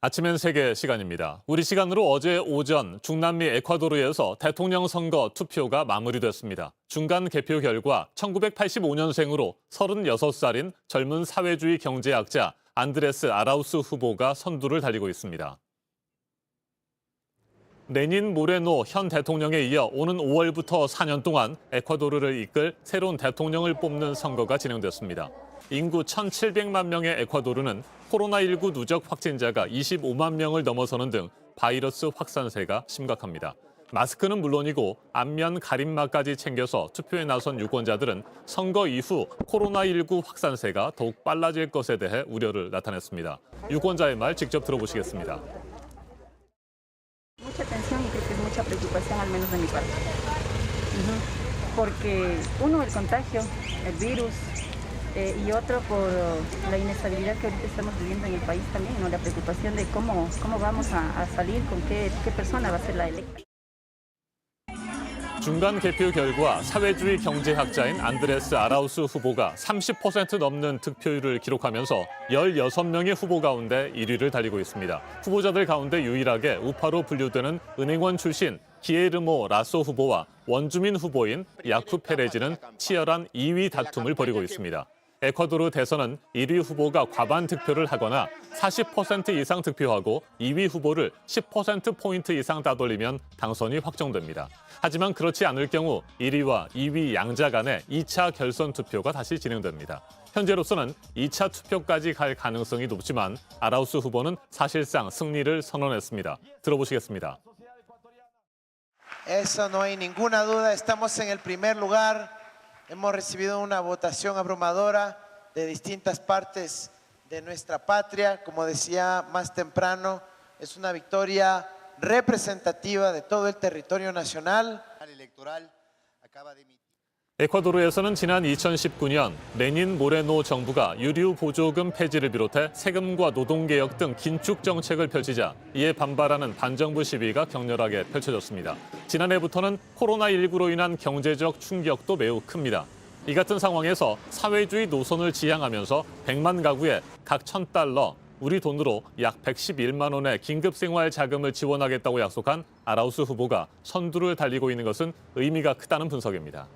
아침엔 세계 시간입니다. 우리 시간으로 어제 오전 중남미 에콰도르에서 대통령 선거 투표가 마무리됐습니다. 중간 개표 결과 1985년생으로 36살인 젊은 사회주의 경제학자 안드레스 아라우스 후보가 선두를 달리고 있습니다. 레닌 모레노 현 대통령에 이어 오는 5월부터 4년 동안 에콰도르를 이끌 새로운 대통령을 뽑는 선거가 진행됐습니다. 인구 1,700만 명의 에콰도르는 코로나19 누적 확진자가 25만 명을 넘어서는 등 바이러스 확산세가 심각합니다. 마스크는 물론이고 안면 가림막까지 챙겨서 투표에 나선 유권자들은 선거 이후 코로나19 확산세가 더욱 빨라질 것에 대해 우려를 나타냈습니다. 유권자의 말 직접 들어보시겠습니다. Mucha tensión y creo que es mucha preocupación, al menos de mi parte. Porque uno, el contagio, el virus, y otro por la inestabilidad que ahorita estamos viviendo en el país también, ¿no? La preocupación de cómo vamos a salir, con qué persona va a ser la electa. 중간 개표 결과 사회주의 경제학자인 안드레스 아라우스 후보가 30% 넘는 득표율을 기록하면서 16명의 후보 가운데 1위를 달리고 있습니다. 후보자들 가운데 유일하게 우파로 분류되는 은행원 출신 기에르모 라소 후보와 원주민 후보인 야쿠 페레지는 치열한 2위 다툼을 벌이고 있습니다. 에콰도르 대선은 1위 후보가 과반 득표를 하거나 40% 이상 득표하고 2위 후보를 10%포인트 이상 따돌리면 당선이 확정됩니다. 하지만 그렇지 않을 경우 1위와 2위 양자 간의 2차 결선 투표가 다시 진행됩니다. 현재로서는 2차 투표까지 갈 가능성이 높지만 아라우스 후보는 사실상 승리를 선언했습니다. 들어보시겠습니다. Eso no hay ninguna duda, estamos en el primer lugar. Hemos recibido una votación abrumadora de distintas partes de nuestra patria. Como decía más temprano, es una victoria representativa de todo el territorio nacional. 에콰도르에서는 지난 2019년 레닌 모레노 정부가 유류 보조금 폐지를 비롯해 세금과 노동개혁 등 긴축 정책을 펼치자 이에 반발하는 반정부 시위가 격렬하게 펼쳐졌습니다. 지난해부터는 코로나19로 인한 경제적 충격도 매우 큽니다. 이 같은 상황에서 사회주의 노선을 지향하면서 100만 가구에 각 $1,000, 우리 돈으로 약 111만 원의 긴급 생활 자금을 지원하겠다고 약속한 아라우스 후보가 선두를 달리고 있는 것은 의미가 크다는 분석입니다.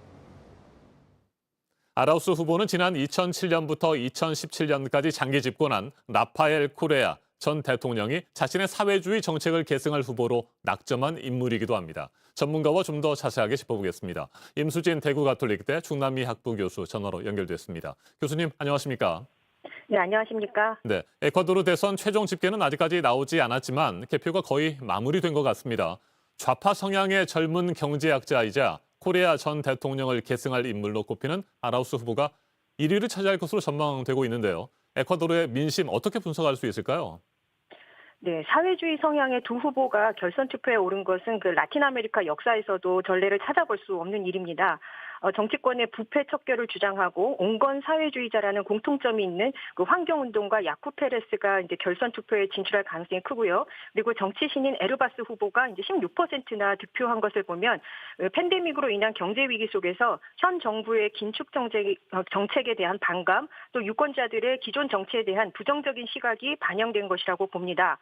아라우스 후보는 지난 2007년부터 2017년까지 장기 집권한 라파엘 코레아 전 대통령이 자신의 사회주의 정책을 계승할 후보로 낙점한 인물이기도 합니다. 전문가와 좀 더 자세하게 짚어보겠습니다. 임수진 대구가톨릭대 중남미 학부 교수 전화로 연결됐습니다. 교수님 안녕하십니까? 네, 안녕하십니까? 네, 에콰도르 대선 최종 집계는 아직까지 나오지 않았지만 개표가 거의 마무리된 것 같습니다. 좌파 성향의 젊은 경제학자이자 코레아 전 대통령을 계승할 인물로 꼽히는 아라우스 후보가 1위를 차지할 것으로 전망되고 있는데요. 에콰도르의 민심 어떻게 분석할 수 있을까요? 네, 사회주의 성향의 두 후보가 결선 투표에 오른 것은 그 라틴 아메리카 역사에서도 전례를 찾아볼 수 없는 일입니다. 정치권의 부패 척결을 주장하고 온건 사회주의자라는 공통점이 있는 그 환경운동가 야쿠 페레스가 이제 결선 투표에 진출할 가능성이 크고요. 그리고 정치 신인 에르바스 후보가 이제 16%나 득표한 것을 보면 팬데믹으로 인한 경제 위기 속에서 현 정부의 긴축 정책에 대한 반감, 또 유권자들의 기존 정치에 대한 부정적인 시각이 반영된 것이라고 봅니다.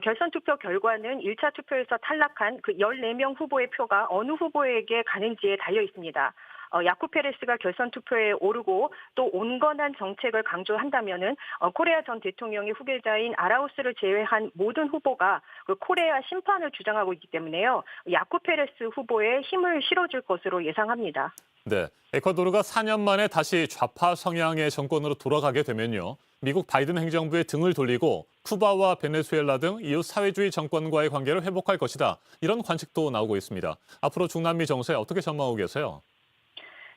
결선 투표 결과는 1차 투표에서 탈락한 그 14명 후보의 표가 어느 후보에게 가는지에 달려 있습니다. 야쿠 페레스가 결선 투표에 오르고 또 온건한 정책을 강조한다면은 코레아 전 대통령의 후계자인 아라우스를 제외한 모든 후보가 그 코레아 심판을 주장하고 있기 때문에요. 야쿠 페레스 후보에 힘을 실어줄 것으로 예상합니다. 네, 에콰도르가 4년 만에 다시 좌파 성향의 정권으로 돌아가게 되면요. 미국 바이든 행정부의 등을 돌리고 쿠바와 베네수엘라 등 이웃 사회주의 정권과의 관계를 회복할 것이다. 이런 관측도 나오고 있습니다. 앞으로 중남미 정세 어떻게 전망하고 계세요?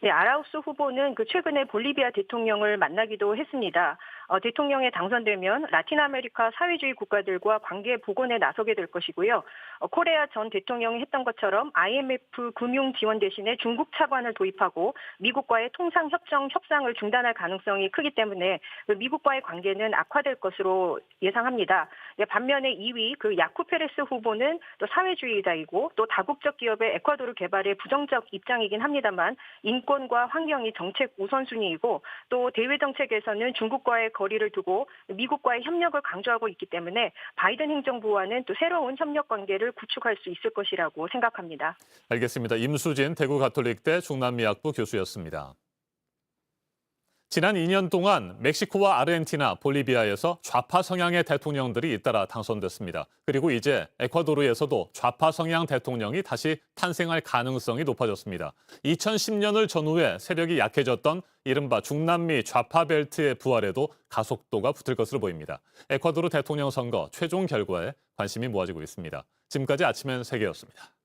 네, 아라우스 후보는 그 최근에 볼리비아 대통령을 만나기도 했습니다. 대통령에 당선되면 라틴 아메리카 사회주의 국가들과 관계 복원에 나서게 될 것이고요. 코레아 전 대통령이 했던 것처럼 IMF 금융 지원 대신에 중국 차관을 도입하고 미국과의 통상 협상을 중단할 가능성이 크기 때문에 미국과의 관계는 악화될 것으로 예상합니다. 반면에 2위 그 야쿠 페레스 후보는 또 사회주의자이고 또 다국적 기업의 에콰도르 개발에 부정적 입장이긴 합니다만 인권과 환경이 정책 우선순위이고 또 대외 정책에서는 중국과의 거리를 두고 미국과의 협력을 강조하고 있기 때문에 바이든 행정부와는 또 새로운 협력 관계를 구축할 수 있을 것이라고 생각합니다. 알겠습니다. 임수진 대구 가톨릭대 중남미학부 교수였습니다. 지난 2년 동안 멕시코와 아르헨티나, 볼리비아에서 좌파 성향의 대통령들이 잇따라 당선됐습니다. 그리고 이제 에콰도르에서도 좌파 성향 대통령이 다시 탄생할 가능성이 높아졌습니다. 2010년을 전후해 세력이 약해졌던 이른바 중남미 좌파 벨트의 부활에도 가속도가 붙을 것으로 보입니다. 에콰도르 대통령 선거 최종 결과에 관심이 모아지고 있습니다. 지금까지 아침엔 세계였습니다.